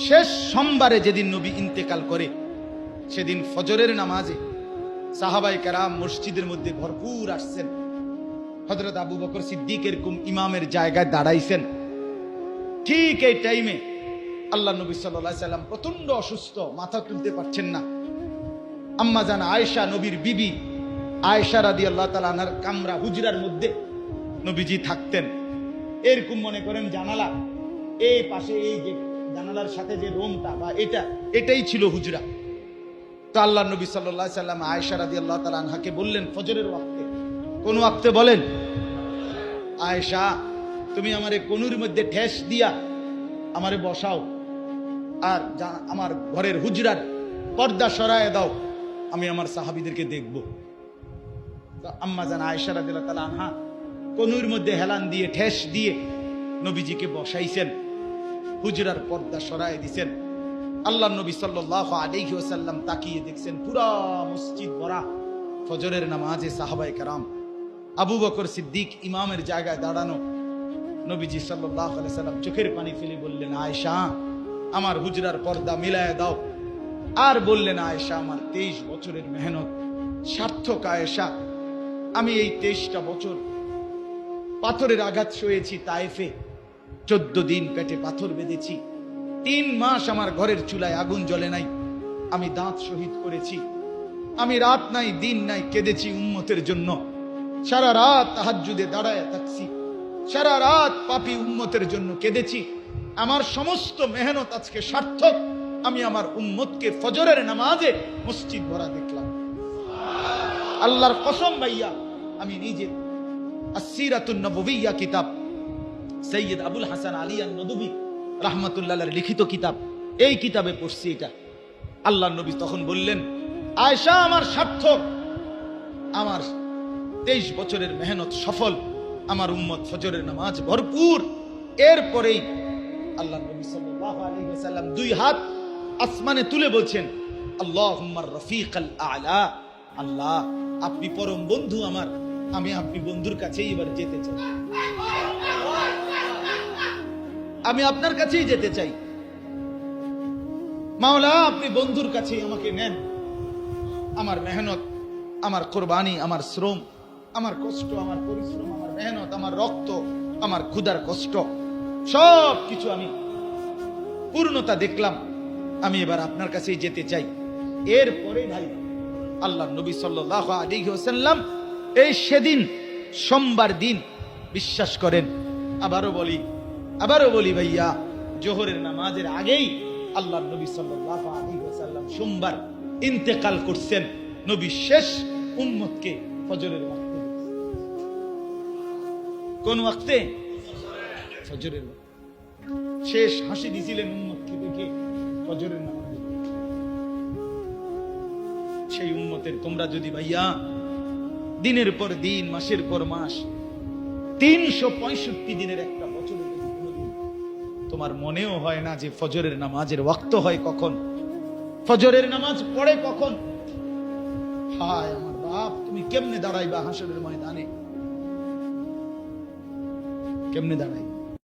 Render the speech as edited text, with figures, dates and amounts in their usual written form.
শেষ সোমবারে যেদিন নবী ইন্তেকাল করে, সেদিন ফজরের নামাজে সাহাবায়ে কেরাম মসজিদের মধ্যে ভরপুর আসছেন। হযরত আবু বকর সিদ্দিক এরকম ইমামের জায়গায় দাঁড়াইছেন। ঠিক এই টাইমে আল্লাহ নবী সাল্লাল্লাহু আলাইহি সাল্লাম প্রচন্ড অসুস্থ, মাথা তুলতে পারছেন না। আম্মা জান আয়েশা, নবীর বিবি আয়েশা রাদিয়াল্লাহু তাআলা আনহার কামরা হুজরার মধ্যে নবীজি থাকতেন। এরকম মনে করেন জানালা, এই পাশে এই যে জানালার সাথে যে রুমটা বা এটাই ছিল হুজরা। তো আল্লাহ নবী সাল্লাল্লাহু আলাইহি সাল্লাম আয়েশা রাদিয়াল্লাহু তাআলা আনহাকে বললেন ফজরের ওয়াক্তে, কোন ওয়াক্তে বলেন, আয়েশা তুমি আমারে কোনুর মধ্যে ঠেস দিয়া আমারে বসাও, আর আমার ঘরের হুজরার পর্দা সরায় দাও, আমি আমার সাহাবীদেরকে দেখব। তো আম্মা জান আয়েশা রাদিয়াল্লাহু তাআলা আনহা কোনুর মধ্যে হেলান দিয়ে ঠেস দিয়ে নবীজিকে বসাইছেন, হুজরার পর্দা সরায় দিছেন। আল্লাহ নবী সাল্লাল্লাহু আলাইহি ওয়াসাল্লাম তাকিয়ে দেখছেন পুরা মসজিদ ভরা ফজরের নামাজে সাহাবায়ে কেরাম। আবু বকর সিদ্দিক ইমামের জায়গায় দাঁড়ানো। নবীজি সাল্লাল্লাহু আলাইহি ওয়াসাল্লাম চোখের পানি ফেলে বললেন, আয়েশা আমার হুজরার পর্দা মিলায় দাও। আর বললেন, আয়েশা আমার 23 বছরের মেহনত সার্থক। আয়েশা আমি এই 23টা বছর পাথরের আঘাত সয়েছি তায়েফে, 14 দিন পেটে পাথর বেঁধেছি, 3 মাস আমার ঘরের চুলায় আগুন জ্বলে নাই, আমি দাঁত শহীদ করেছি, আমি রাত নাই দিন নাই কেঁদেছি উম্মতের জন্য, সারা রাত তাহাজ্জুদে দাঁড়ায় থাকছি, সারা রাত পাপী উম্মতের জন্য কেঁদেছি। আমার সমস্ত মেহনত আজকে সার্থক। আমি আমার উম্মতকে ফজরের নামাজে মসজিদ ভরা দেখলাম। আল্লাহর কসম ভাইয়া, আমি নিজে আসসিরাতুন নববিয়্যা কিতাব সৈয়দ আবুল হাসান আলী আন-নদভী রাহমাতুল্লাহ আলাইহির লিখিত কিতাব, এই কিতাবে পড়ছি এটা। আল্লাহ নবী তখন বললেন, আয়েশা আমার সার্থক, আমার 23 বছরের মেহনত সফল, আমার উম্মত ফজরের নামাজ ভরপুর। এরপরেই আল্লাহ নবী সাল্লাল্লাহু আলাইহি ওয়াসাল্লাম 2 হাত আসমানে তুলে বলছেন, আল্লাহুম্মার রফিকাল আ'লা, আল্লাহ আপনি পরম বন্ধু আমার, আমি আপনি বন্ধুর কাছেই এবার যেতে চাই, আমি আপনার কাছেই যেতে চাই। মাওলা আপনি বন্ধুর কাছেই আমাকে নেন। আমার মেহনত, আমার কোরবানি, আমার শ্রম, আমার কষ্ট, আমার পরিশ্রম, আমার মেহনত, আমার রক্ত, আমার ক্ষুধার কষ্ট, সব কিছু আমি পূর্ণতা দেখলাম, আমি এবার আপনার কাছেই যেতে চাই। এরপরে ভাই আল্লাহ নবী সাল্লাল্লাহু আলাইহি ওয়াসাল্লাম এই সেদিন সোমবার দিন, বিশ্বাস করেন, আবারও বলি ভাইয়া, জোহরের নামাজের আগেই আল্লাহ নবী সাল্লাল্লাহু আলাইহি ওয়াসাল্লাম সোমবার ইন্তেকাল করছেন। নবী শেষ উম্মতকে ফজরের ওয়াক্তে, কোন ওয়াক্তে? ফজরের ওয়াক্তে শেষ হাসি দিছিলেন উম্মতকে দেখে ফজরের নামাজে। সেই উম্মতের তোমরা যদি ভাইয়া দিনের পর দিন, মাসের পর মাস, 365 দিনের একটা বছরে যদি কোনোদিন তোমার মনেও হয় না যে ফজরের নামাজের ওয়াক্ত হয় কখন, ফজরের নামাজ পড়ে কখন, হায় আমার বাপ, তুমি কেমনে দাঁড়াইবা হাসরের ময়দানে, কেমনে দাঁড়াইবা?